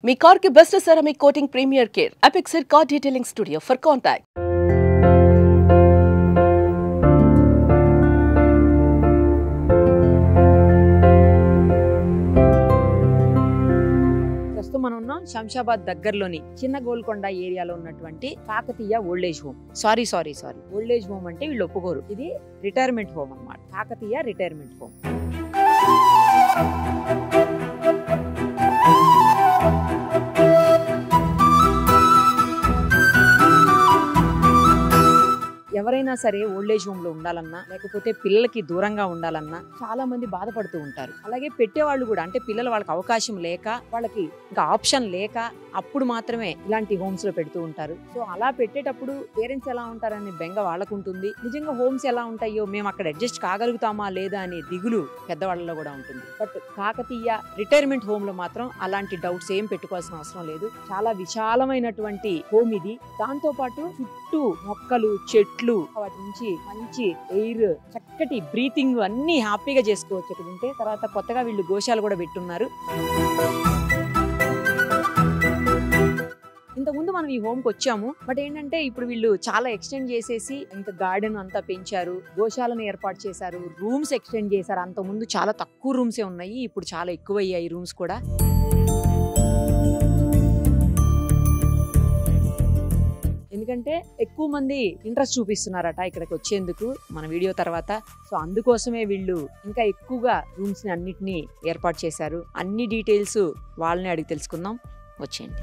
మీ car కి best ceramic coating premier care Apexer car detailing studio for contact. ప్రస్తుతం మనం ఉన్నాం శంషాబాద్ దగ్గరలోని చిన్న గోల్కొండ ఏరియాలో ఉన్నటువంటి Kakatiya old age home. Sorry old age home అంటే వీళ్ళు ఒప్పుకోరు. ఇది రిటైర్మెంట్ హోమ్ అన్నమాట. Kakatiya retirement home. ఎవరైనా సరే ఓల్డ్ ఏజ్ హోమ్ లో ఉండాలన్నా లేకపోతే పిల్లలకి దూరంగా ఉండాలన్నా చాలా మంది బాధపడుతూ ఉంటారు. అలాగే పెట్టేవాళ్ళు కూడా, అంటే పిల్లలు వాళ్ళకి అవకాశం లేక, వాళ్ళకి ఇంకా ఆప్షన్ లేక అప్పుడు మాత్రమే ఇలాంటి హోమ్స్ లో పెడుతూ ఉంటారు. సో అలా పెట్టేటప్పుడు పేరెంట్స్ ఎలా ఉంటారనే బెంగ వాళ్ళకు ఉంటుంది. నిజంగా హోమ్స్ ఎలా ఉంటాయో, మేము అక్కడ అడ్జస్ట్ కాగలుగుతామా లేదా అనే దిగులు పెద్దవాళ్ళలో కూడా ఉంటుంది. బట్ కాకతీయ రిటైర్మెంట్ హోమ్ లో మాత్రం అలాంటి డౌట్స్ ఏం పెట్టుకోవాల్సిన అవసరం లేదు. చాలా విశాలమైనటువంటి హోమ్ ఇది. దాంతో పాటు చుట్టూ మొక్కలు, చెట్లు, వాటి నుంచి మంచి ఎయిర్, చక్కటి బ్రీతింగ్ అన్ని హ్యాపీగా చేసుకోవచ్చు ఇక్కడ ఉంటే. తర్వాత కొత్తగా వీళ్ళు గోశాల కూడా పెట్టున్నారు. ఇంతకుముందు మనం ఈ హోమ్ కి వచ్చాము. బట్ ఏంటంటే ఇప్పుడు వీళ్ళు చాలా ఎక్స్టెండ్ చేసేసి ఇంకా గార్డెన్ అంతా పెంచారు, గోశాలను ఏర్పాటు చేశారు, రూమ్స్ ఎక్స్టెండ్ చేశారు. అంతకుముందు చాలా తక్కువ రూమ్సే ఉన్నాయి, ఇప్పుడు చాలా ఎక్కువ అయ్యాయి రూమ్స్ కూడా. ఎందుకంటే ఎక్కువ మంది ఇంట్రెస్ట్ చూపిస్తున్నారట ఇక్కడికి వచ్చేందుకు మన వీడియో తర్వాత. సో అందుకోసమే వీళ్ళు ఇంకా ఎక్కువగా రూమ్స్ ని అన్నిటినీ ఏర్పాటు చేశారు. అన్ని డీటెయిల్స్ వాళ్ళని అడిగి తెలుసుకుందాం, వచ్చేయండి.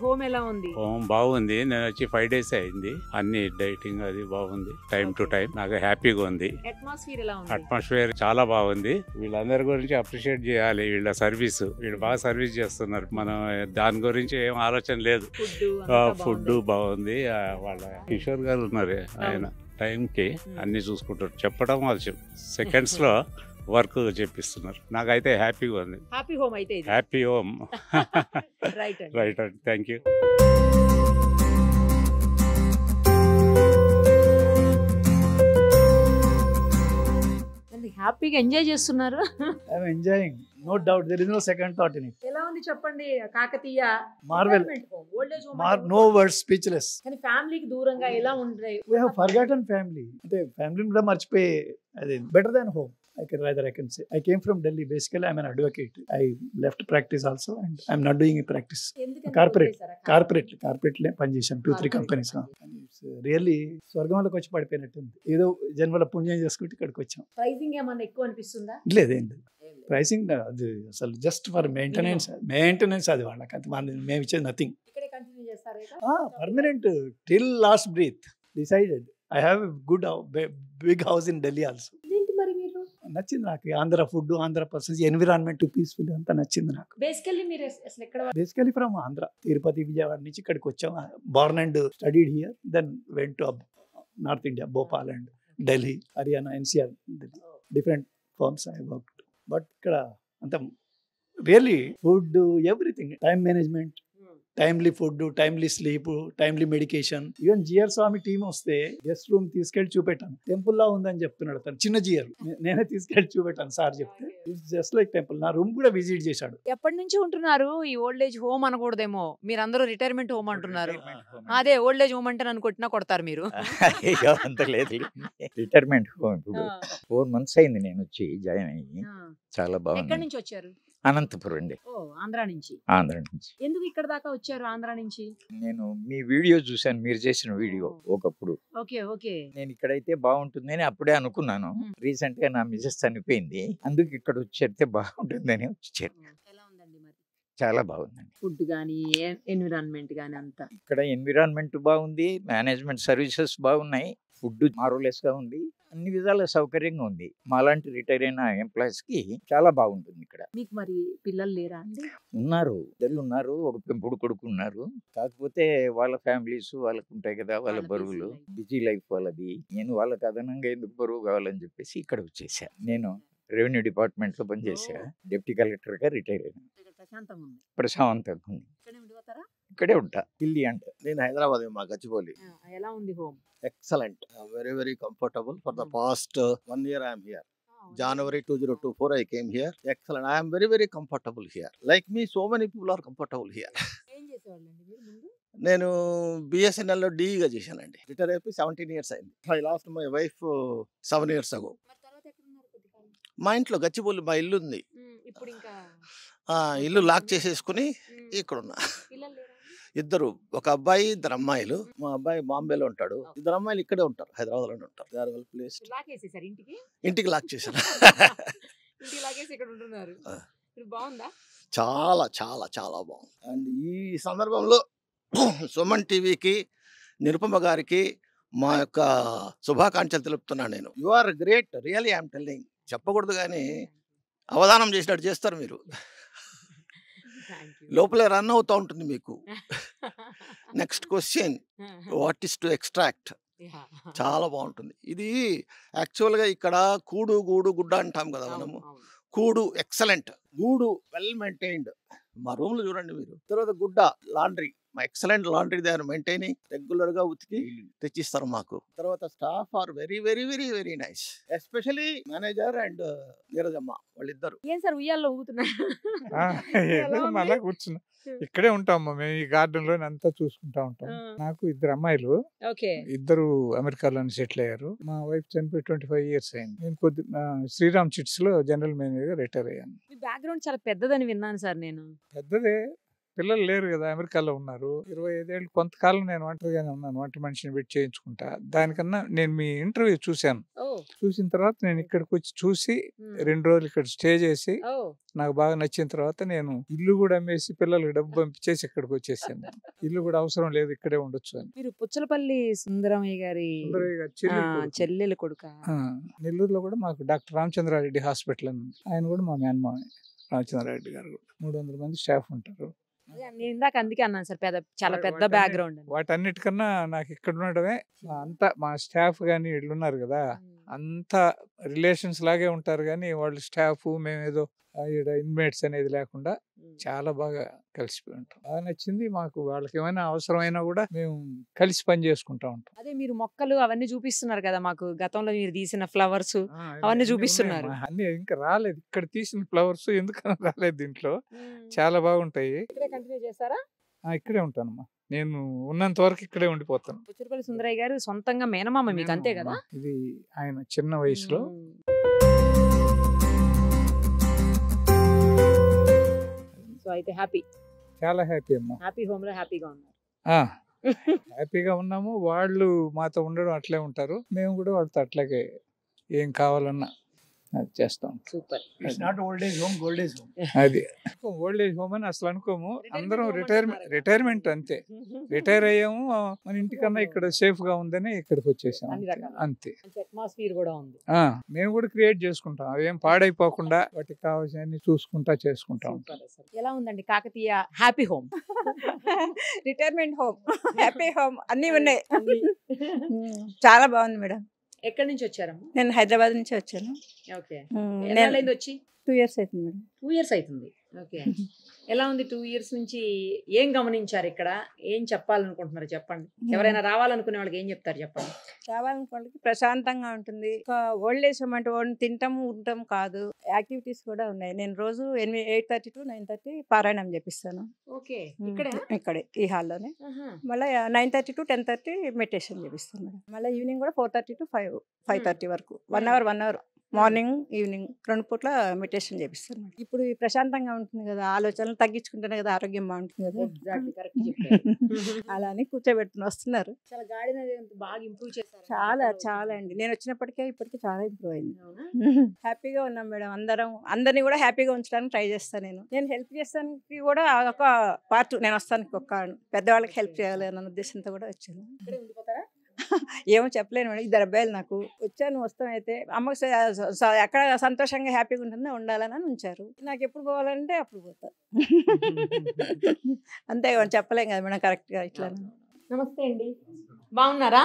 హోమ్ ఎలా ఉంది? హోమ్ బాగుంది. నేను వచ్చి 5 days అయింది. అన్ని డైటింగ్ అది బాగుంది, టైం టు టైం. నాకు హ్యాపీగా ఉంది. అట్మాస్ఫియర్ ఎలా ఉంది? అట్మాస్ఫియర్ చాలా బాగుంది. వీళ్ళందరి గురించి అప్రిషియేట్ చేయాలి. వీళ్ళ సర్వీస్, వీళ్ళు బాగా సర్వీస్ చేస్తున్నారు. మనం దాని గురించి ఏం ఆలోచన లేదు. ఫుడ్ బాగుంది. వాళ్ళ కిషోర్ గారు ఉన్నారు, ఆయన టైంకి అన్ని చూసుకుంటారు. చెప్పడం అవసరం, సెకండ్స్ లో వర్క్ చెప్పిస్తున్నారు. నాకైతే హ్యాపీగా ఉంది. హ్యాపీ హోమ్ అయితే ఇది. Happy home. Right right, thank you. హ్యాపీగా ఎంజాయ్ చేస్తున్నారు. I'm enjoying, no doubt. There is no second thought in it. ఎలా ఉంది చెప్పండి Kakatiya? Marvel. Old age home. No words, speechless. కానీ ఫ్యామిలీకి దూరంగా ఎలా ఉంటాయి? We have forgotten family. అంటే ఫ్యామిలీని కూడా మర్చిపోయి, అది better than home. I can say. I came from Delhi. Basically, I'm an advocate. I left practice also, and I'm not doing a practice. Corporate లే పనిచేశాను 2-3 కంపెనీస్. రియల్లీ స్వర్గంలోకి వచ్చి పడిపోయినట్టుంది. ఏదో జన్మల పుణ్యం చేసుకుంటే ఇక్కడికి వచ్చాం. ప్రైసింగ్ ఏమన్నా ఎక్కువ అనిపిస్తుందా? లేదేం లేదు. ప్రైసింగ్ అది అసలు జస్ట్ ఫర్ మెయింటెనెన్స్ అది వాళ్ళకి. అది మేము ఇచ్చేది nothing. Permanent till last breath. Decided. I have good big house in Delhi also. నచ్చింది నాకు. Andhra food, Andhra persons, environment peaceful అంతా నచ్చింది నాకు. బేసికలీ ఫ్రమ్ ఆంధ్ర, తిరుపతి, విజయవాడ నుంచి ఇక్కడికి వచ్చాం. Born and studied here, then went to north India, Bhopal and Delhi, Haryana, NCR, different firms I worked. But ఇక్కడ అంత really food, everything, time management, timely food, timely sleep, timely medication. Even GR స్వామి team వస్తే guest room తీసుకెళ్లి చూపెట్టాను. Temple లా ఉందని చెప్తున్నాడు తను, చిన్న GR. నేనే తీసుకెళ్లి చూపెట్టాను సార్ చెప్తే. It's just like temple. నా రూమ్ కూడా విజిట్ చేశాడు. ఎప్పటి నుంచి ఉంటున్నారు ఈ ఓల్డ్ ఏజ్ హోమ్? అనకూడదేమో, మీరు అందరూ రిటైర్మెంట్ హోమ్ అంటున్నారు. అదే ఓల్డ్ ఏజ్ హోమ్ అంటే నన్ను కొట్టినా కొడతారు మీరు. అంత లేదు, రిటైర్మెంట్ హోమ్. ఇప్పుడు 4 months అయింది నేను వచ్చి జాయిన్ అయ్యి. చాలా బాగుంది. ఎక్కడి నుంచి వచ్చారు? అనంతపురం అండి. ఆంధ్ర నుంచి. ఎందుకు ఇక్కడ దాకా వచ్చారు ఆంధ్ర నుంచి? నేను మీ వీడియో చూసాను, మీరు చేసిన వీడియో ఒకప్పుడు. నేను ఇక్కడైతే బాగుంటుందని అప్పుడే అనుకున్నాను. రీసెంట్ గా నా మిసెస్ చనిపోయింది, అందుకు ఇక్కడ వచ్చేస్తే బాగుంటుందని వచ్చారు. చాలా బాగుందండి. ఫుడ్ గానీ, ఎన్విరాన్మెంట్ గానీ అంతా ఇక్కడ ఎన్విరాన్మెంట్ బాగుంది, మేనేజ్మెంట్ సర్వీసెస్ బాగున్నాయి, ఫుడ్ మార్వెలస్ గా ఉంది, అన్ని విధాల సౌకర్యంగా ఉంది. మాలాంటి రిటైర్ అయిన ఎంప్లాయీస్ కి చాలా బాగుంటుంది ఇక్కడ. మీకు మరి పిల్లలు లేరా అండి? ఉన్నారు, ఇద్దరు ఉన్నారు. ఒక పెంపుడు కొడుకు ఉన్నారు. కాకపోతే వాళ్ళ ఫ్యామిలీస్ వాళ్ళకు ఉంటాయి కదా, వాళ్ళ బరువులు, బిజీ లైఫ్ వాళ్ళది. నేను వాళ్ళకి అదనంగా ఎందుకు బరువు కావాలని చెప్పేసి ఇక్కడ వచ్చేసా. నేను రెవెన్యూ డిపార్ట్మెంట్ లో పనిచేసా, డిప్యూటీ కలెక్టర్ గా రిటైర్ అయినా. ప్రశాంతంగా ఉంది. ఇక్కడే ఉంటా. ఢిల్లీ అంటే నేను హైదరాబాద్ మా గచ్చిబౌలి. ఎలా ఉంది home? Excellent. Very comfortable. For the past 1 year I am here. January 2024 I came here. Excellent. I am very comfortable here. Like me, so many people are comfortable here. ఏం చేసేవాళ్ళండి మీరు ముందు? నేను బిఎస్ఎన్ఎల్లో డీగా చేశానండి. రిటైర్ అయిపోయి 17 years అయింది. I lost my wife 7 years ago. మరి తర్వాత ఎక్కడ ఉన్నారు కొద్ది కాలం? మా ఇంట్లో గచ్చిబౌలి మా ఇల్లు ఉంది. ఇప్పుడు ఇంకా ఇల్లు లాక్ చేసేసుకుని ఇక్కడ ఉన్నా. పిల్లలు లేరా? ఇద్దరు, ఒక అబ్బాయి, ఇద్దరు అమ్మాయిలు. మా అబ్బాయి బాంబేలో ఉంటాడు, ఇద్దరు అమ్మాయిలు ఇక్కడే ఉంటారు, హైదరాబాద్ లోనే ఉంటారు. They are well placed. Lock వేసేసారు ఇంటికి? ఇంటికి లాక్ చేశాను. ఇంటికి లాగేసి ఇక్కడ ఉంటున్నారు. ఇప్పుడు బాగుందా? చాలా బాగుంది. అండ్ ఈ సందర్భంలో సుమన్ టీవీకి, నిరుపమ గారికి మా యొక్క శుభాకాంక్షలు తెలుపుతున్నాను నేను. You are great, really I'm telling. చెప్పకూడదు కానీ అవధానం చేసినట్టు చేస్తారు మీరు. లోపలే రన్ అవుతూ ఉంటుంది మీకు. Next question, what is to extract. చాలా బాగుంటుంది ఇది. యాక్చువల్గా ఇక్కడ కూడు, గూడు, గుడ్డ అంటాం కదా మనము. కూడు ఎక్సలెంట్, గూడు వెల్ మెయింటైన్డ్. మా రూమ్ లో చూడండి మీరు. తర్వాత గుడ్డ, లాండ్రీ, మా excellent laundry they are maintaining. Regular గా ఉతికి తెచ్చిస్తారు మాకు. తర్వాత staff are very nice, especially manager and Neerajamma వాళ్ళిద్దరు. ఏం సార్ ఉయ్యాల్లో ఊగుతున్నారు? మళ్ళా కూర్చున్నా. ఇక్కడే ఉంటాము మేము, ఈ గార్డెన్ లో అంతా చూసుకుంటా ఉంటాం. నాకు ఇద్దరు అమ్మాయిలు, ఇద్దరు అమెరికాలోనే సెటిల్ అయ్యారు. మా వైఫ్ చనిపోయి 25 years అయింది. నేను శ్రీరామ్ చిట్స్ లో జనరల్ మేనేజర్ గా రిటైర్ అయ్యాను. మీ బ్యాక్గ్రౌండ్ చాలా పెద్దదని విన్నాను సార్ నేను. పెద్దదే, పిల్లలు లేరు కదా, అమెరికాలో ఉన్నారు. 25 ఏళ్ళు కొంతకాలం నేను ఒంటరిగానే ఉన్నాను, వంట మనిషిని పెట్టి చేయించుకుంటా. దానికన్నా నేను మీ ఇంటర్వ్యూ చూశాను. చూసిన తర్వాత నేను ఇక్కడికి వచ్చి చూసి 2 రోజులు ఇక్కడ స్టే చేసి నాకు బాగా నచ్చిన తర్వాత నేను ఇల్లు కూడా అమ్మేసి పిల్లలకి డబ్బు పంపించేసి ఇక్కడికి వచ్చేసాను. ఇల్లు కూడా అవసరం లేదు, ఇక్కడే ఉండొచ్చు అని. మీరు పుచ్చలపల్లి సుందరమయ్య గారి చెల్లెలు కొడుక? నెల్లూరులో కూడా మాకు డాక్టర్ రామచంద్రారెడ్డి హాస్పిటల్ అని ఉంది. ఆయన కూడా మా మేనమామ రామచంద్రారెడ్డి గారు. 300 మంది స్టాఫ్ ఉంటారు. నేను ఇందాక అందుకే అన్నాను సార్, చాలా పెద్ద బ్యాక్గ్రౌండ్. వాటన్నిటికన్నా నాకు ఇక్కడ ఉండడమే, అంతా మా స్టాఫ్ గానీ వీళ్ళు ఉన్నారు కదా, అంతా రిలేషన్స్ లాగే ఉంటారు. కానీ వాళ్ళు స్టాఫ్, మేమేదో ఇన్మేట్స్ అనేది లేకుండా చాలా బాగా కలిసిపోయి ఉంటాం. బాగా నచ్చింది మాకు. వాళ్ళకి ఏమైనా అవసరమైనా కూడా మేము కలిసి పని చేసుకుంటా ఉంటాం. అదే మీరు మొక్కలు అవన్నీ చూపిస్తున్నారు కదా మాకు, గతంలో మీరు తీసిన ఫ్లవర్స్ అవన్నీ చూపిస్తున్నారు. అన్ని ఇంకా రాలేదు, ఇక్కడ తీసిన ఫ్లవర్స్ ఎందుకన్నా రాలేదు దీంట్లో. చాలా బాగుంటాయి. కంటిన్యూ చేస్తారా? ఇక్కడే ఉంటానమ్మా, నేను ఉన్నంత వరకు ఇక్కడే ఉండిపోతాను. పుచ్చలపల్లి సుందరయ్య గారు సొంతంగా మేనమామ మీకు, అంతే కదా? ఇది ఆయన చిన్న వయసులో. సో అయితే హ్యాపీ, చాలా హ్యాపీ అమ్మా. హ్యాపీ హోమ్ లో హ్యాపీగా ఉన్నారు. హ్యాపీగా ఉన్నాము. వాళ్ళు మాతో ఉండడం అట్లే ఉంటారు, మేము కూడా వాళ్ళతో అట్లాగే ఏం కావాలన్నా అది చేస్తాం. Super. It's not old age home, gold age home. అది ఓల్డ్ ఏజ్ హోమ్ అని అసలు అనుకోము. అందరం రిటైర్మెంట్ అంతే. రిటైర్ అయ్యాము, మన ఇంటికన్నా ఇక్కడ సేఫ్ గా ఉందని ఇక్కడికి వచ్చేసాం అంతే. అట్మాస్ఫియర్ కూడా ఉంది. మేము కూడా క్రియేట్ చేసుకుంటాం, అవేం పాడైపోకుండా వాటికి కావాల్సిన చూసుకుంటా చేసుకుంటాం. ఎలా ఉందండి Kakatiya happy home? Retirement home, happy home అన్ని ఉన్నాయి. చాలా బాగుంది మేడం. ఎక్కడి నుంచి వచ్చారమ్మా? నేను హైదరాబాద్ నుంచి వచ్చాను. ఓకే. నేను వచ్చి 2 years అవుతుంది మేడం. 2 years అవుతుంది. ఓకే. ఎలా ఉంది 2 years నుంచి? ఏం గమనించారు ఇక్కడ? ఏం చెప్పాలనుకుంటున్నారు చెప్పండి. ఎవరైనా రావాలనుకునే వాళ్ళకి ఏం చెప్తారు చెప్పండి. రావాలనుకోవడానికి ప్రశాంతంగా ఉంటుంది. ఒక ఓల్డ్ ఏజ్ హోమ్ అంటే తింటాము ఉంటాం కాదు, యాక్టివిటీస్ కూడా ఉన్నాయి. నేను రోజు 8:30 to 9:30 పారాయణం చేపిస్తాను. ఓకే. ఇక్కడే ఈ హాల్లోనే. మళ్ళీ 9:30 to 10:30 మెడిటేషన్ చేపిస్తాను మేడం. మళ్ళీ ఈవినింగ్ కూడా 4:30 to 5:30 వరకు 1 hour మార్నింగ్ ఈవినింగ్ 2 పూట్ల మెడిటేషన్ చేపిస్తాను. ఇప్పుడు ప్రశాంతంగా ఉంటుంది కదా, ఆలోచనలు తగ్గించుకుంటేనే కదా ఆరోగ్యం బాగుంటుంది కదా. అలా అని కూర్చోబెట్టుకుని వస్తున్నారు. చాలా అండి. నేను వచ్చినప్పటికే ఇప్పటికే చాలా ఇంప్రూవ్ అయింది. హ్యాపీగా ఉన్నాం మేడం. అందరినీ కూడా హ్యాపీగా ఉంచడానికి ట్రై చేస్తాను. నేను హెల్ప్ చేస్తానికి కూడా ఒక పార్ట్, నేను వస్తానికి ఒక పెద్దవాళ్ళకి హెల్ప్ చేయాలి అన్న ఉద్దేశంతో కూడా వచ్చాను. ఏమో చెప్పలేను మేడం. 2 అబ్బాయిలు నాకు. వచ్చాను, వస్తాం. అయితే అమ్మకి ఎక్కడ సంతోషంగా హ్యాపీగా ఉంటుందో ఉండాలని ఉంచారు. నాకు ఎప్పుడు పోవాలంటే అప్పుడు పోతా. అంతే చెప్పలేం కదా మేడం కరెక్ట్ గా. ఇట్లా. నమస్తే అండి, బాగున్నారా?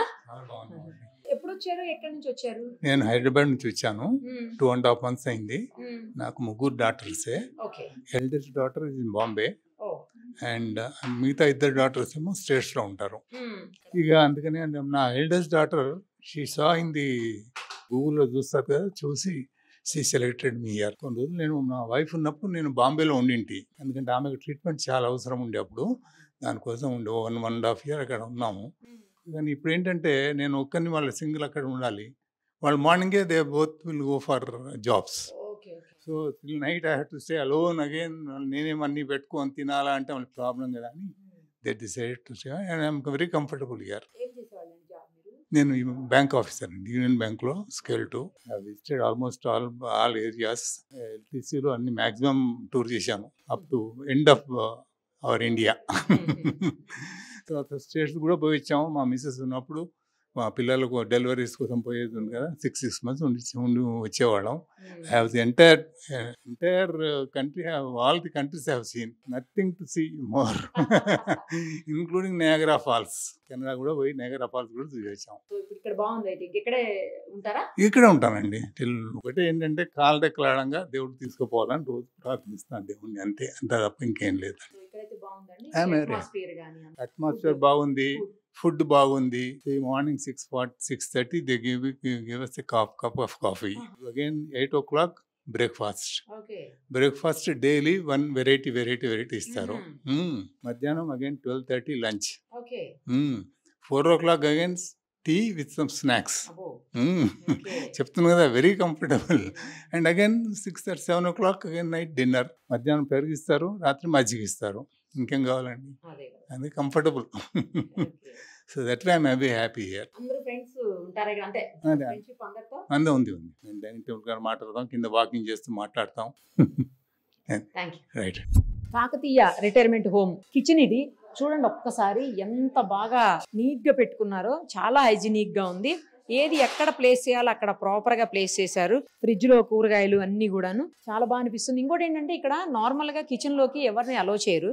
ఎప్పుడు వచ్చారు? ఎక్కడి నుంచి వచ్చారు? నేను హైదరాబాద్ నుంచి వచ్చాను. 2.5 months అయింది. నాకు 3 daughters. Eldest daughter is in Bombay, and మిగతా ఇద్దరు డాటర్స్ ఏమో స్టేట్స్లో ఉంటారు. ఇక అందుకని నా eldest daughter she saw in the గూగుల్లో చూస్తారు కదా, చూసి షీ సెలెక్టెడ్ మీ ఇయర్. కొన్ని రోజులు నేను నా వైఫ్ ఉన్నప్పుడు నేను బాంబేలో ఉండింటి, ఎందుకంటే ఆమెకు ట్రీట్మెంట్ చాలా అవసరం ఉండే అప్పుడు, దానికోసం ఉండే 1.5 year అక్కడ ఉన్నాము. కానీ ఇప్పుడు ఏంటంటే నేను ఒక్కరిని వాళ్ళ సింగిల్ అక్కడ ఉండాలి, వాళ్ళు మార్నింగే they both will go for jobs. So till night I have to stay alone again. నేనేమన్నీ పెట్టుకొని తినాలా అంటే వాళ్ళకి ప్రాబ్లం కదా అని they decided to stay and I'm very comfortable here. నేను బ్యాంక్ ఆఫీసర్ అండి, యూనియన్ బ్యాంక్లో scale 2. Visited almost all areas. ఎల్టీసీలో అన్ని మ్యాక్సిమం టూర్ చేశాను up to end of our India. తర్వాత స్టేట్స్ కూడా పోయి వచ్చాము. మా మిస్సెస్ ఉన్నప్పుడు మా పిల్లలకు డెలివరీస్ కోసం పోయేది ఉంది కదా, 6 months ఉండి వచ్చేవాళ్ళం. Have the entire country, all the countries have seen, nothing to see more including Niagara Falls. Canada కూడా పోయి నయాగరా ఫాల్స్ కూడా చూసి వచ్చాం. ఇక్కడే ఉంటానండి టిల్. ఒకటే ఏంటంటే కాలడెక్కలాడంగా దేవుడు తీసుకుపోవాలని రోజు ప్రార్థిస్తాను దేవుడిని, అంతే, అంత తప్ప ఇంకేం లేదు. అట్మాస్ఫియర్ బాగుంది, ఫుడ్ బాగుంది. Morning 6:30 they give us a cup of coffee. Again 8 o'clock breakfast daily 1 variety ఇస్తారు. మధ్యాహ్నం again 12:30 lunch. 4 o'clock again tea with some snacks. చెప్తున్నా కదా, very comfortable. And again 6 or 7 o'clock again night dinner. మధ్యాహ్నం పెరిగిస్తారు, రాత్రి మజ్జిగ ఇస్తారు. ఇంకేం కావాలండి, అది comfortable. So that way I am happy here. అందరూ ఉంది. నేను డైనింగ్ టేబుల్ గారు మాట్లాడతాం, కింద వాకింగ్ చేస్తూ మాట్లాడతాం. Right. Kakatiya retirement home kitchen ఇది చూడండి ఒక్కసారి, ఎంత బాగా నీట్ గా పెట్టుకున్నారో. చాలా హైజీనిక్ గా ఉంది. ఏది ఎక్కడ ప్లేస్ చేయాలో అక్కడ ప్రాపర్ గా ప్లేస్ చేశారు. ఫ్రిడ్జ్ లో కూరగాయలు అన్ని కూడాను చాలా బాగా అనిపిస్తుంది. ఇంకోటి ఏంటంటే ఇక్కడ నార్మల్ గా కిచెన్ లోకి ఎవరిని అలో చేయరు,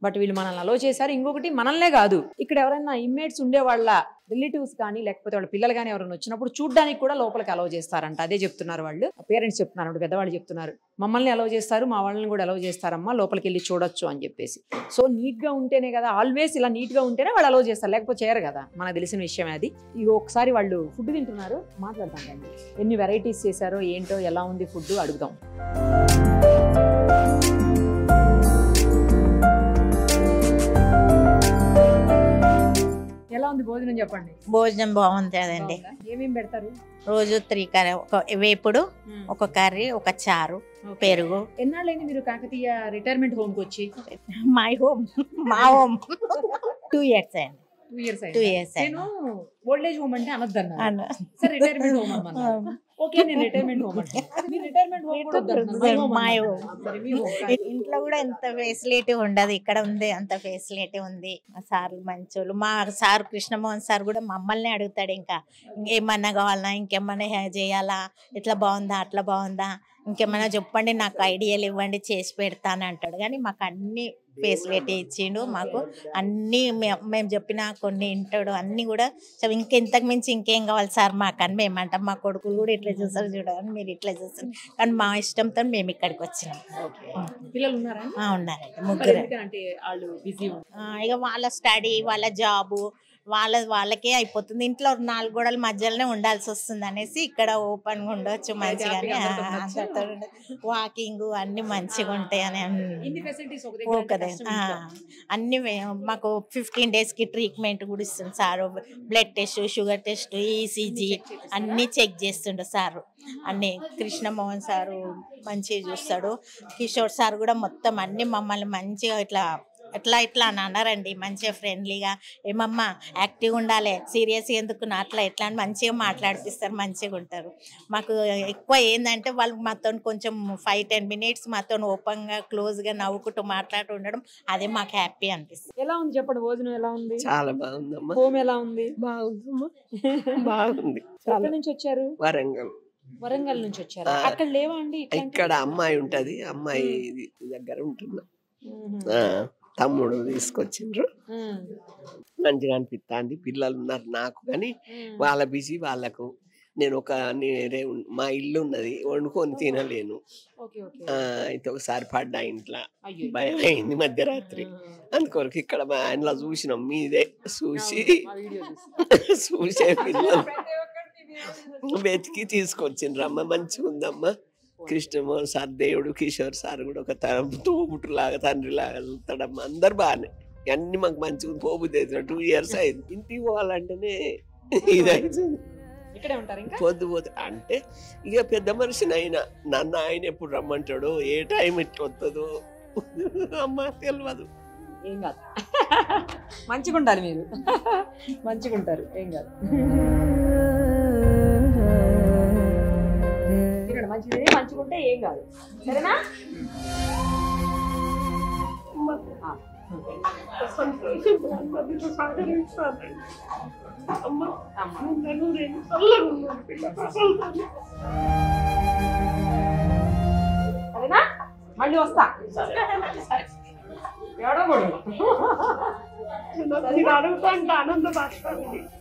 బట్ వీళ్ళు మనల్ని అలో చేశారు. ఇంకొకటి మనల్నే కాదు, ఇక్కడ ఎవరైనా ఇన్మేట్స్ ఉండే వాళ్ళ రిలేటివ్స్ కానీ లేకపోతే వాళ్ళ పిల్లలు కానీ ఎవరైనా వచ్చినప్పుడు చూడ్డానికి కూడా లోపలికి అలౌ చేస్తారంట. అదే చెప్తున్నారు వాళ్ళు, పేరెంట్స్ చెప్తున్నారు, పెద్దవాళ్ళు చెప్తున్నారు, మమ్మల్ని అలౌ చేస్తారు, మా వాళ్ళని కూడా అలౌ చేస్తారమ్మా, లోపలికి వెళ్ళి చూడొచ్చు అని చెప్పేసి. సో నీట్ గా ఉంటేనే కదా, ఆల్వేస్ ఇలా నీట్ గా ఉంటేనే వాళ్ళు అలౌ చేస్తారు, లేకపోతే చేయరు కదా, మనకు తెలిసిన విషయమే అది. ఇక ఒకసారి వాళ్ళు ఫుడ్ తింటున్నారు, మాట్లాడతాం కండి. ఎన్ని వెరైటీస్ చేశారో ఏంటో, ఎలా ఉంది ఫుడ్ అడుగుదాం. ఎలా ఉంది భోజనం చెప్పండి. భోజనం బాగుంటుందండి. ఏమేమి పెడతారు? రోజు 3 కర్రీ, ఒక వేపుడు, ఒక కర్రీ, ఒక చారు, పెరుగు. ఎన్నాళ్ళైంది మీరు కాకతీయ రిటైర్మెంట్ హోమ్ కి వచ్చి? మా హోమ్ 2 years అండి. 2 years. నేను ఓల్డ్ ఏజ్ హోమ్ అంటే అనొద్దన్నా, సరే రిటైర్మెంట్ హోమ్ అన్నాను. ఓకే, నేను రిటైర్మెంట్ హోమ్ అంటే రిటైర్మెంట్ హోమ్ ఇంట్లో కూడా ఎంత ఫెసిలిటీ ఉండదు, ఇక్కడ ఉంది అంత ఫెసిలిటీ ఉంది. మా సార్లు మంచోళ్ళు. మా సార్ కృష్ణమోహన్ సార్ కూడా మమ్మల్ని అడుగుతాడు, ఇంకా ఇంకేమన్నా కావాలా, ఇంకేమన్నా చేయాలా, ఇట్లా బాగుందా, అట్లా బాగుందా, ఇంకేమైనా చెప్పండి, నాకు ఐడియాలు ఇవ్వండి, చేసి పెడతాను అంటాడు. కానీ మాకు అన్ని ఫెసిలిటీ ఇచ్చిండు, మాకు అన్నీ మేము చెప్పిన కొన్ని వింటాడు, అన్నీ కూడా. ఇంకెంతకు మించి ఇంకేం కావాలి సార్ మాకు అని మేమంటాం. మా కొడుకులు కూడా ఇట్లా చూస్తారు, చూడాలని మీరు ఇట్లా చూస్తారు, కానీ మా ఇష్టంతో మేము ఇక్కడికి వచ్చినాం. పిల్లలు ఉన్నారా? ఉన్నారండి, 3. ఇక వాళ్ళ స్టడీ, వాళ్ళ జాబు వాళ్ళకే అయిపోతుంది. ఇంట్లో 4 గోడల మధ్యలోనే ఉండాల్సి వస్తుంది అనేసి ఇక్కడ ఓపెన్ గా ఉండొచ్చు, మంచిగానే వాకింగ్ అన్ని మంచిగా ఉంటాయని. అన్ని మాకు 15 days కి ట్రీట్మెంట్ కూడా ఇస్తుంది sir. Blood test, sugar test, ECG అన్ని చెక్ చేస్తుండు సారు. అన్ని కృష్ణమోహన్ సారు మంచిగా చూస్తాడు. కిషోర్ సార్ కూడా మొత్తం అన్ని మమ్మల్ని మంచిగా ఇట్లా అని అన్నారండి, మంచిగా ఫ్రెండ్లీగా. ఏమమ్మా యాక్టివ్గా ఉండాలి, సీరియస్ ఎందుకు అట్లా ఎట్లా అని మంచిగా మాట్లాడిపిస్తారు, మంచిగా ఉంటారు. మాకు ఎక్కువ ఏంటంటే వాళ్ళు మాతో కొంచెం 5-10 minutes మాతో ఓపెన్గా క్లోజ్గా నవ్వుకుంటూ మాట్లాడుతూ ఉండడం, అదే మాకు హ్యాపీ అనిపిస్తుంది. ఎలా ఉంది చెప్పండి, భోజనం ఎలా ఉంది? చాలా బాగుందమ్మా. హోమ్ ఎలా ఉంది? బాగుందమ్మా, బాగుంది. ఎక్కడి నుంచి వచ్చారు? వరంగల్ నుంచి వచ్చారు. అక్కడ లేవా అండి? ఇక్కడ అమ్మాయి ఉంటది, అమ్మాయి దగ్గర ఉంటున్నా. తమ్ముడు తీసుకొచ్చిండ్రు, మంచిగా అనిపిస్తుంది. పిల్లలు ఉన్నారు నాకు, కానీ వాళ్ళ బిజీ వాళ్ళకు. నేను మా ఇల్లు ఉన్నది, వండుకొని తినలేను. అయితే ఒకసారి పడ్డా ఇంట్లో, భయం అయింది మధ్యరాత్రి. అందుకొరకు ఇక్కడ మా ఆయనలో చూసినాం, మీదే చూసే పిల్లలు వెతికి తీసుకొచ్చిండ్రమ్మ. మంచిగా ఉందమ్మా. కృష్ణమోహన్ సార్ దేవుడు, కిషోర్ సార్ కూడా ఒక తోబుట్టులాగా తండ్రిలాగా చూస్తాడమ్మా. అందరు బాగానే, అన్ని మాకు మంచిగా పోబుద్ది. 2 years అయింది. ఇంటికి పోవాలంటేనే ఇదైతుంది. పొద్దు పోతే అంటే ఇక పెద్ద మనిషిని అయినా నన్ను ఆయన ఎప్పుడు రమ్మంటాడో, ఏ టైం ఎట్లా వస్తుందో అమ్మ తెలియదు. ఏం కాదు, మంచిగా ఉండాలి మీరు, మంచిగా ఉంటారు, ఏం కాదు. మంచిది, మంచిగా ఉంటే ఏం కాదు, సరేనా? సరేనా? మళ్ళీ వస్తా.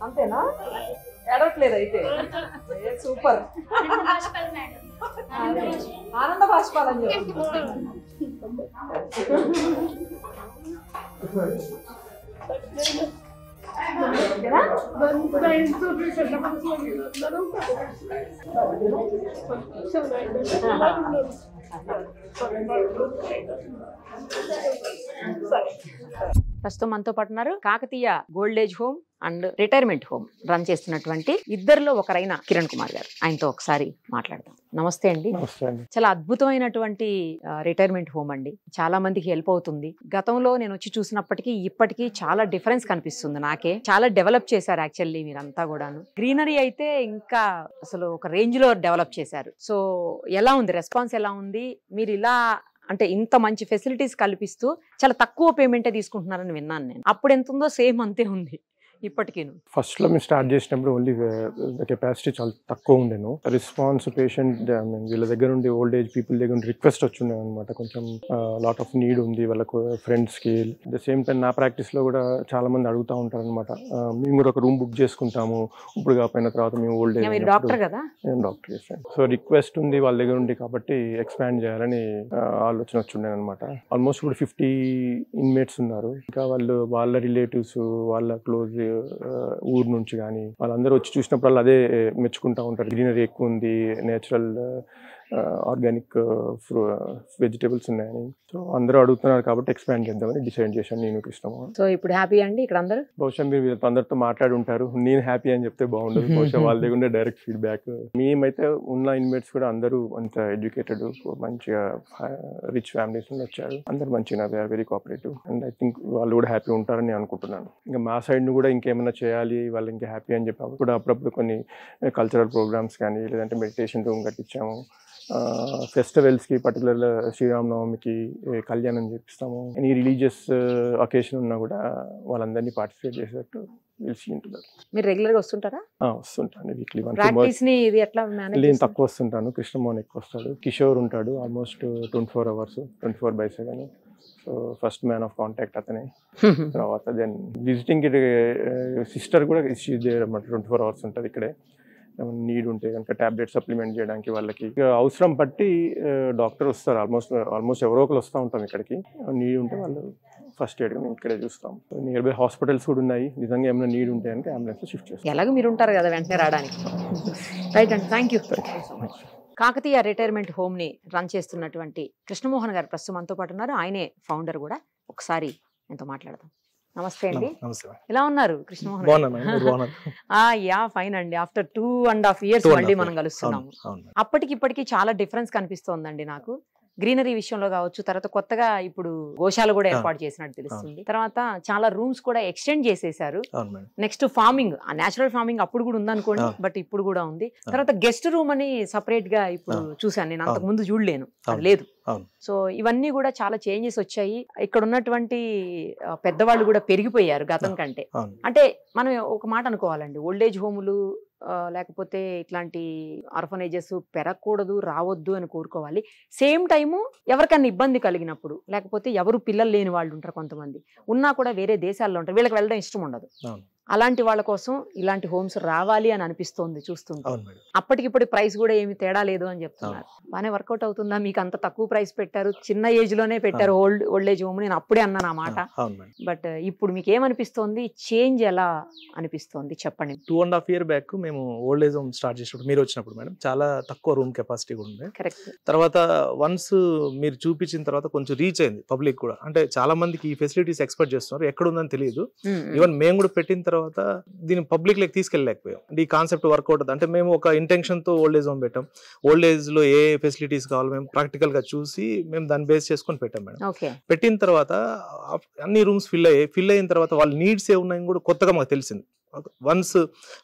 అంతేనా? ఏడవట్లేదు అయితే? సూపర్. ఆనంద బాష్పాలని చెప్పి ప్రస్తుతం మనతో పాటు ఉన్నారు Kakatiya old age home and retirement home run చేస్తున్నటువంటి ఇద్దరిలో ఒకరైన కిరణ్ కుమార్ గారు. ఆయనతో ఒకసారి మాట్లాడదాం. నమస్తే అండి. చాలా అద్భుతమైనటువంటి రిటైర్మెంట్ హోమ్ అండి. చాలా మందికి హెల్ప్ అవుతుంది. గతంలో నేను వచ్చి చూసినప్పటికీ ఇప్పటికీ చాలా డిఫరెన్స్ కనిపిస్తుంది నాకే. చాలా డెవలప్ చేశారు యాక్చువల్లీ మీరంతా కూడాను. గ్రీనరీ అయితే ఇంకా అసలు ఒక రేంజ్ లో డెవలప్ చేశారు. సో ఎలా ఉంది రెస్పాన్స్, ఎలా ఉంది? మీరు ఇలా అంటే ఇంత మంచి ఫెసిలిటీస్ కల్పిస్తూ చాలా తక్కువ పేమెంటే తీసుకుంటున్నారని విన్నాను నేను. అప్పుడు ఎంత ఉందో సేమ్ అంతే ఉంది ఇప్పటికీ. ఫస్ట్లో మేము స్టార్ట్ చేసినప్పుడు ఓన్లీ కెపాసిటీ చాలా తక్కువ ఉండేను. రెస్పాన్స్ పేషెంట్ వీళ్ళ దగ్గర ఉండి ఓల్డ్ ఏజ్ పీపుల్ దగ్గర ఉండి రిక్వెస్ట్ వచ్చిండే అనమాట. కొంచెం లాట్ ఆఫ్ నీడ్ ఉంది వాళ్ళకు, ఫ్రెండ్స్కి. అట్ ద సేమ్ టైం నా ప్రాక్టీస్లో కూడా చాలా మంది అడుగుతూ ఉంటారు అనమాట, మేము కూడా ఒక రూమ్ బుక్ చేసుకుంటాము ఇప్పుడు కాకపోయిన తర్వాత మేము ఓల్డ్ ఏజ్. డాక్టర్ కదా? నేను డాక్టర్ చేశాను. సో రిక్వెస్ట్ ఉంది వాళ్ళ దగ్గర ఉండి కాబట్టి ఎక్స్పాండ్ చేయాలని ఆలోచన వచ్చిండే అనమాట. ఆల్మోస్ట్ ఇప్పుడు 50 ఇన్మేట్స్ ఉన్నారు. ఇంకా వాళ్ళ రిలేటివ్స్, వాళ్ళ క్లోజ్ ఊరు నుంచి కానీ వాళ్ళందరూ వచ్చి చూసినప్పుడు అదే మెచ్చుకుంటూ ఉంటారు. గ్రీనరీ ఎక్కువ ఉంది, నేచురల్ ఆర్గానిక్ వెజిటేబుల్స్ ఉన్నాయని. సో అందరూ అడుగుతున్నారు కాబట్టి ఎక్స్పాండ్ చేద్దామని డిసైడ్ చేశాను నేను, కృష్ణమోహన్. సో ఇప్పుడు హ్యాపీ అండి ఇక్కడ అందరూ? బహుశా మీరు అందరితో మాట్లాడి ఉంటారు, నేను హ్యాపీ అని చెప్తే బాగుండదు. బహుశా వాళ్ళ దగ్గర ఉండే డైరెక్ట్ ఫీడ్బ్యాక్. మేమైతే ఉన్న ఇన్మేట్స్ కూడా అందరూ అంత ఎడ్యుకేటెడ్, మంచిగా రిచ్ ఫ్యామిలీస్ నుండి వచ్చారు. అందరూ మంచిగా very cooperative and I think వాళ్ళు కూడా హ్యాపీ ఉంటారని అనుకుంటున్నాను. ఇంకా మా సైడ్ ను కూడా ఇంకేమైనా చేయాలి వాళ్ళు ఇంకా హ్యాపీ అని చెప్పి కూడా అప్పుడప్పుడు కొన్ని కల్చరల్ ప్రోగ్రామ్స్ కానీ లేదంటే మెడిటేషన్ రూమ్ కట్టించాము. ఫెస్టివల్స్కి పర్టికులర్ శ్రీరామనవమికి కళ్యాణం చేపిస్తాము. ఎనీ రిలీజియస్ అకేషన్ ఉన్నా కూడా వాళ్ళందరినీ పార్టిసిపేట్ చేసేటట్టు మీరు రెగ్యులర్ గా వస్తుంటారా? వస్తుంటాను వీక్లీ వన్స్. నేను తక్కువ వస్తుంటాను, కృష్ణమోహన్ ఎక్కువ వస్తాడు. కిషోర్ ఉంటాడు almost 24 hours, 24/7. So first man of contact అతనే. తర్వాత దెన్ విజిటింగ్ సిస్టర్ కూడా అన్నమాట 24 hours ఉంటుంది ఇక్కడే. నీడ్ ఉంటే కనుక ట్యాబ్లెట్ సప్లిమెంట్ చేయడానికి వాళ్ళకి అవసరం బట్టి డాక్టర్ వస్తారు. ఆల్మోస్ట్ ఎవరో ఒకరు వస్తూ ఉంటాం ఇక్కడికి. నీడ్ ఉంటే వాళ్ళు ఫస్ట్ ఎయిడ్ మేము ఇక్కడే చూస్తాం. నియర్ బై హాస్పిటల్స్ కూడా ఉన్నాయి. నిజంగా ఏమైనా నీడ్ ఉంటే కనుక అంబులెన్స్ షిఫ్ట్ చేస్తాం. ఎలాగో మీరు ఉంటారు కదా వెంటనే రావడానికి. రైట్ అండి, thank you so much. Kakatiya retirement home ని రన్ చేస్తున్నటువంటి కృష్ణమోహన్ గారు ప్రస్తుతం మనతో పాటు ఉన్నారు. ఆయనే ఫౌండర్ కూడా. ఒకసారి ఎంతో మాట్లాడదాం. నమస్తే అండి. ఎలా ఉన్నారు కృష్ణమోహన్? యా ఫైన్ అండి. ఆఫ్టర్ 2.5 years మళ్ళీ మనం కలుస్తున్నాము. అప్పటికి ఇప్పటికి చాలా డిఫరెన్స్ కనిపిస్తోందండి నాకు. గ్రీనరీ విషయంలో కావచ్చు, తర్వాత కొత్తగా ఇప్పుడు గోశాల కూడా ఏర్పాటు చేసినట్టు తెలుస్తుంది. తర్వాత చాలా రూమ్స్ కూడా ఎక్స్టెండ్ చేసేసారు. నెక్స్ట్ ఫార్మింగ్, నేచురల్ ఫార్మింగ్ అప్పుడు కూడా ఉందనుకోండి, బట్ ఇప్పుడు కూడా ఉంది. తర్వాత గెస్ట్ రూమ్ అని సపరేట్ గా ఇప్పుడు చూసాను నేను, అంతకు ముందు చూడలేను, అది లేదు. సో ఇవన్నీ కూడా చాలా చేంజెస్ వచ్చాయి. ఇక్కడ ఉన్నటువంటి పెద్దవాళ్ళు కూడా పెరిగిపోయారు గతం కంటే. అంటే మనం ఒక మాట అనుకోవాలండి, ఓల్డ్ ఏజ్ హోములు లేకపోతే ఇట్లాంటి ఆర్ఫనేజెస్ పెరగకూడదు, రావద్దు అని కోరుకోవాలి. సేమ్ టైము ఎవరికైనా ఇబ్బంది కలిగినప్పుడు, లేకపోతే ఎవరు పిల్లలు లేని వాళ్ళు ఉంటారు కొంతమంది, ఉన్నా కూడా వేరే దేశాల్లో ఉంటారు, వీళ్ళకి వెళ్ళడం ఇష్టం ఉండదు. అలాంటి వాళ్ళ కోసం ఇలాంటి హోమ్స్ రావాలి అని అనిపిస్తోంది చూస్తుంటే. అవును మేడం. అప్పటికిప్పుడు ప్రైస్ కూడా ఏమి తేడా లేదు అని చెప్తున్నారు. బాగానే వర్కౌట్ అవుతుందా? మీకు అంత తక్కువ ప్రైస్ పెట్టారు, చిన్న ఏజ్ లోనే పెట్టారు ఓల్డ్ ఏజ్ హోమ్, నేను అప్పుడే అన్నాను ఆ మాట. బట్ ఇప్పుడు మీకు ఏమనిపిస్తోంది, చేంజ్ ఎలా అనిపిస్తోంది చెప్పండి. 2.5 years బ్యాక్ మేము ఓల్డ్ ఏజ్ హోమ్ స్టార్ట్ చేసినప్పుడు, మీరు వచ్చినప్పుడు మేడం, చాలా తక్కువ రూమ్ కెపాసిటీ కూడా ఉంది. కరెక్ట్. తర్వాత వన్స్ మీరు చూపించిన తర్వాత కొంచెం రీచ్ అయింది పబ్లిక్ కూడా. అంటే చాలా మందికి ఈ ఫెసిలిటీస్ ఎక్స్పెక్ట్ చేస్తున్నారు, ఎక్కడ ఉందని తెలియదు. ఈవెన్ మేము కూడా పెట్టిన తర్వాత దీన్ని పబ్లిక్ లెక్క తీసుకెళ్ళలేకపోయాం. అంటే ఈ కాన్సెప్ట్ వర్కౌట్ అవుతుంది అంటే మేము ఒక ఇంటెన్షన్ తో ఓల్డ్ ఏజ్ హోమ్ పెట్టాం. ఓల్డ్ ఏజ్ లో ఏ ఫెసిలిటీస్ కావాలో మేము ప్రాక్టికల్ గా చూసి మేము దాన్ని బేస్ చేసుకొని పెట్టాం మేడం. పెట్టిన తర్వాత అన్ని రూమ్స్ ఫిల్ అయిన తర్వాత వాళ్ళ నీడ్స్ ఏ ఉన్నాయని కూడా కొత్తగా మాకు తెలిసింది. వన్స్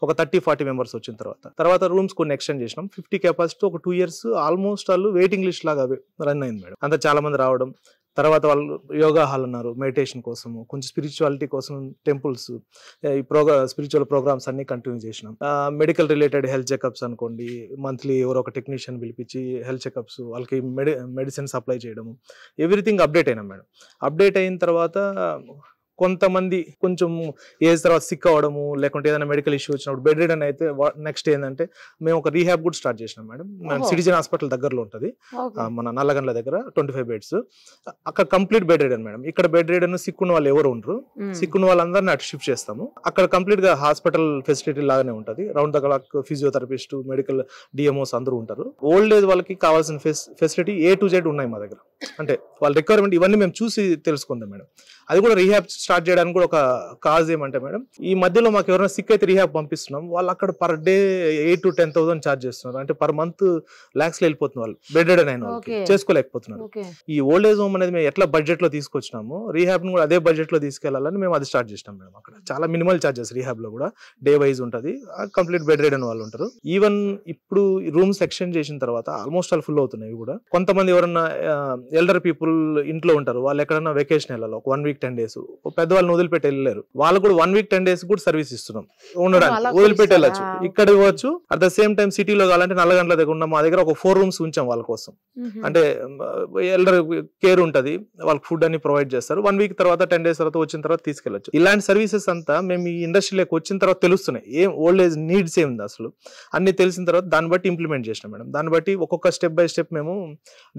ఒక 30-40 మెంబర్స్ వచ్చిన తర్వాత రూమ్స్ కొన్ని ఎక్స్టెండ్ చేసినాం. 50 కెపాసిటీ ఒక 2 years ఆల్మోస్ట్ వాళ్ళు వెయిటింగ్ లిస్ట్ లాగా రన్ అయింది మేడం. అంతా చాలా మంది రావడం. తర్వాత వాళ్ళు యోగా హాల్ అన్నారు మెడిటేషన్ కోసము, కొంచెం స్పిరిచువాలిటీ కోసం టెంపుల్స్, ఈ స్పిరిచువల్ ప్రోగ్రామ్స్ అన్ని కంటిన్యూ చేసినాం. మెడికల్ రిలేటెడ్ హెల్త్ చెకప్స్ అనుకోండి, మంత్లీ ఎవరో ఒక టెక్నీషియన్ పిలిపించి హెల్త్ చెకప్స్, వాళ్ళకి మెడిసిన్ సప్లై చేయడము, ఎవ్రీథింగ్ అప్డేట్ అయినాం మేడం. అప్డేట్ అయిన తర్వాత కొంతమంది కొంచెం ఏజ్ తర్వాత సిక్ అవ్వడము, లేకుంటే ఏదైనా మెడికల్ ఇష్యూ వచ్చినప్పుడు బెడ్ రిడన్ అయితే నెక్స్ట్ ఏంటంటే మేము ఒక రీహాబ్ కూడా స్టార్ట్ చేసినాం మేడం. సిటిజన్ హాస్పిటల్ దగ్గరలో ఉంటుంది మన నల్లగండ్ల దగ్గర, 25 beds. అక్కడ కంప్లీట్ బెడ్ రిడన్ మేడం. ఇక్కడ బెడ్ రిడన్ సిక్ ఉన్న వాళ్ళు ఎవరు ఉండరు. సిక్ ఉన్న వాళ్ళందరినీ అటు షిఫ్ట్ చేస్తాము. అక్కడ కంప్లీట్ గా హాస్పిటల్ ఫెసిలిటీ లాగానే ఉంటుంది. Round the clock physiotherapist, medical DMOs అందరూ ఉంటారు. ఓల్డ్ ఏజ్ వాళ్ళకి కావాల్సిన ఫెసిలిటీ A to Z ఉన్నాయి మా దగ్గర. అంటే వాళ్ళ రిక్వైర్మెంట్ ఇవన్నీ మేము చూసి తెలుసుకుందాం మేడం. అది కూడా రీహాబ్ స్టార్ట్ చేయడానికి కూడా ఒక కాజ్ ఏమంటే మేడం, ఈ మధ్యలో మాకు ఎవరైనా సిక్ అయితే రీహాబ్ పంపిస్తున్నాం, వాళ్ళు అక్కడ పర్ డే 8,000 to 10,000 ఛార్జ్ చేస్తున్నారు. అంటే పర్ మంత్ lakhs లో వెళ్ళిపోతున్నారు వాళ్ళు, బెడ్ రిడన్ అయిన వాళ్ళకి చేసుకోలేకపోతున్నారు. ఈ ఓల్డ్ ఏజ్ హోమ్ అనేది మేము ఎట్లా బడ్జెట్ లో తీసుకొచ్చినాము, రీహాబ్ కూడా అదే బడ్జెట్ లో తీసుకెళ్లాలని మేము అది స్టార్ట్ చేసినాం మేడం. అక్కడ చాలా మినిమల్ ఛార్జెస్, రీహాబ్ లో కూడా డే వైజ్ ఉంటుంది. కంప్లీట్ బెడ్ రిడన్ వాళ్ళు ఉంటారు. ఈవెన్ ఇప్పుడు రూమ్స్ ఎక్స్టెండ్ చేసిన తర్వాత ఆల్మోస్ట్ ఆల్ ఫుల్ అవుతున్నాయి కూడా. కొంతమంది ఎవరన్నా ఎల్డర్ పీపుల్ ఇంట్లో ఉంటారు, వాళ్ళు ఎక్కడన్నా వెకేషన్ వెళ్ళాలి, ఒక 1 week 10 days, పెద్దవాళ్ళని వదిలిపెట్టి వెళ్ళలేరు, వాళ్ళు కూడా 1 week 10 days కూడా సర్వీస్ ఇస్తున్నాం. ఉండడానికి వదిలిపెట్టి వెళ్ళచ్చు, ఇక్కడ ఇవ్వచ్చు. అట్ ద సేమ్ టైం సిటీలో కావాలంటే నల్లగండ్ల దగ్గర ఉన్న మా దగ్గర ఒక 4 rooms ఉంచాం వాళ్ళ కోసం. అంటే ఎల్డర్ కేర్ ఉంటది, వాళ్ళకి ఫుడ్ అన్ని ప్రొవైడ్ చేస్తారు. 1 week తర్వాత 10 days తర్వాత వచ్చిన తర్వాత తీసుకెళ్లొచ్చు. ఇలాంటి సర్వీసెస్ అంతా మేము ఈ ఇండస్ట్రీలోకి వచ్చిన తర్వాత తెలుస్తున్నాయి. ఏం ఓల్డ్ ఏజ్ నీడ్స్ ఏముంది అసలు అన్ని తెలిసిన తర్వాత దాన్ని బట్టి ఇంప్లిమెంట్ చేసినాం మేడం. దాన్ని బట్టి ఒక్కొక్క స్టెప్ బై స్టెప్ మేము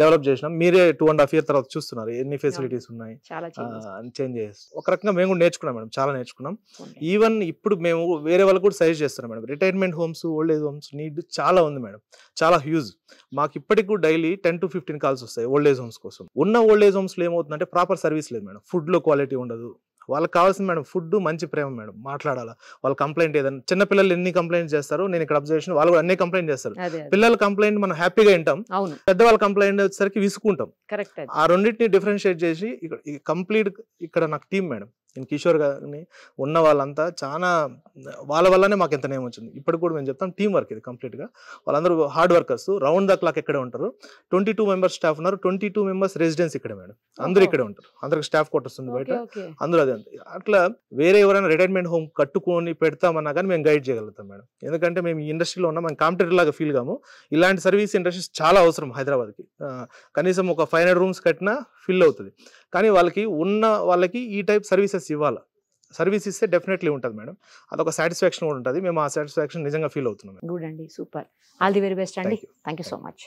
డెవలప్ చేసినాం. మీరే 2.5 years తర్వాత చూస్తున్నారు ఎన్ని ఫెసిలిటీస్ ఉన్నాయి, చేంజ్ చేసి ఒక రకంగా మేము కూడా నేర్చుకున్నాం మేడం, చాలా నేర్చుకున్నాం. ఈవెన్ ఇప్పుడు మేము వేరే వాళ్ళకి కూడా సజెస్ట్ చేస్తున్నాం madam. Retirement homes, old age homes need చాలా ఉంది మేడం, చాలా హ్యూజ్. మాకు ఇప్పటికి కూడా డైలీ 10 to 15 calls వస్తాయి ఓల్డ్ ఏజ్ హోమ్స్ కోసం. ఉన్న ఓల్డ్ ఏజ్ హోమ్స్ లో ఏమవుతుందంటే ప్రాపర్ సర్వీస్ లేదు మేడం, ఫుడ్ లో క్వాలిటీ ఉండదు. వాళ్ళకి కావాల్సింది మేడం ఫుడ్, మంచి ప్రేమ మేడం, మాట్లాడాలా. వాళ్ళ కంప్లైంట్ ఏదైనా, చిన్నపిల్లలు ఎన్ని కంప్లైంట్ చేస్తారు, నేను ఇక్కడ అబ్జర్వేషన్, వాళ్ళు కూడా అన్ని కంప్లైంట్ చేస్తారు. పిల్లల కంప్లైంట్ మనం హ్యాపీగా వింటాం, పెద్దవాళ్ళ కంప్లైంట్ వచ్చేసరికి విసుకుంటాం. ఆ రెండింటిని డిఫరెన్షియేట్ చేసి కంప్లీట్ ఇక్కడ నాకు టీం మేడం, నేను కిషోర్ గారిని ఉన్న వాళ్ళంతా చాలా వాళ్ళ వల్లనే మాకు ఎంత నేమ్ వచ్చింది. ఇప్పుడు కూడా మేము చెప్తాం టీం వర్క్ ఇది కంప్లీట్ గా. వాళ్ళందరూ hard workers, round the clock ఇక్కడే ఉంటారు. 22 members స్టాఫ్ ఉన్నారు, 22 members రెసిడెన్స్ ఇక్కడే మేడం. అందరూ ఇక్కడే ఉంటారు, అందరికి స్టాఫ్ క్వార్టర్స్ ఉంది బయట, అందరూ అదే. అట్లా వేరే ఎవరైనా రిటైర్మెంట్ హోమ్ కట్టుకొని పెడతామన్నా కానీ మేము గైడ్ చేయగలుగుతాం మేడం. ఎందుకంటే మేము ఈ ఇండస్ట్రీలో ఉన్నాం, మేము కాంపిటేటర్ లాగా ఫీల్ కాము. ఇలాంటి సర్వీస్ ఇండస్ట్రీస్ చాలా అవసరం హైదరాబాద్కి. కనీసం ఒక 500 rooms కట్టినా ఫిల్ అవుతుంది. కానీ వాళ్ళకి ఈ టైప్ సర్వీసెస్ ఇవ్వాలి. సర్వీస్ ఇస్తే డెఫినెట్లీ ఉంటుంది మేడం, అదొక సాటిస్ఫాక్షన్ కూడా ఉంటుంది. మేము ఆ సాటిస్ఫాక్షన్ నిజంగా ఫీల్ అవుతున్నాం. గుడ్ అండి, super. All the very best అండి. Thank you so much.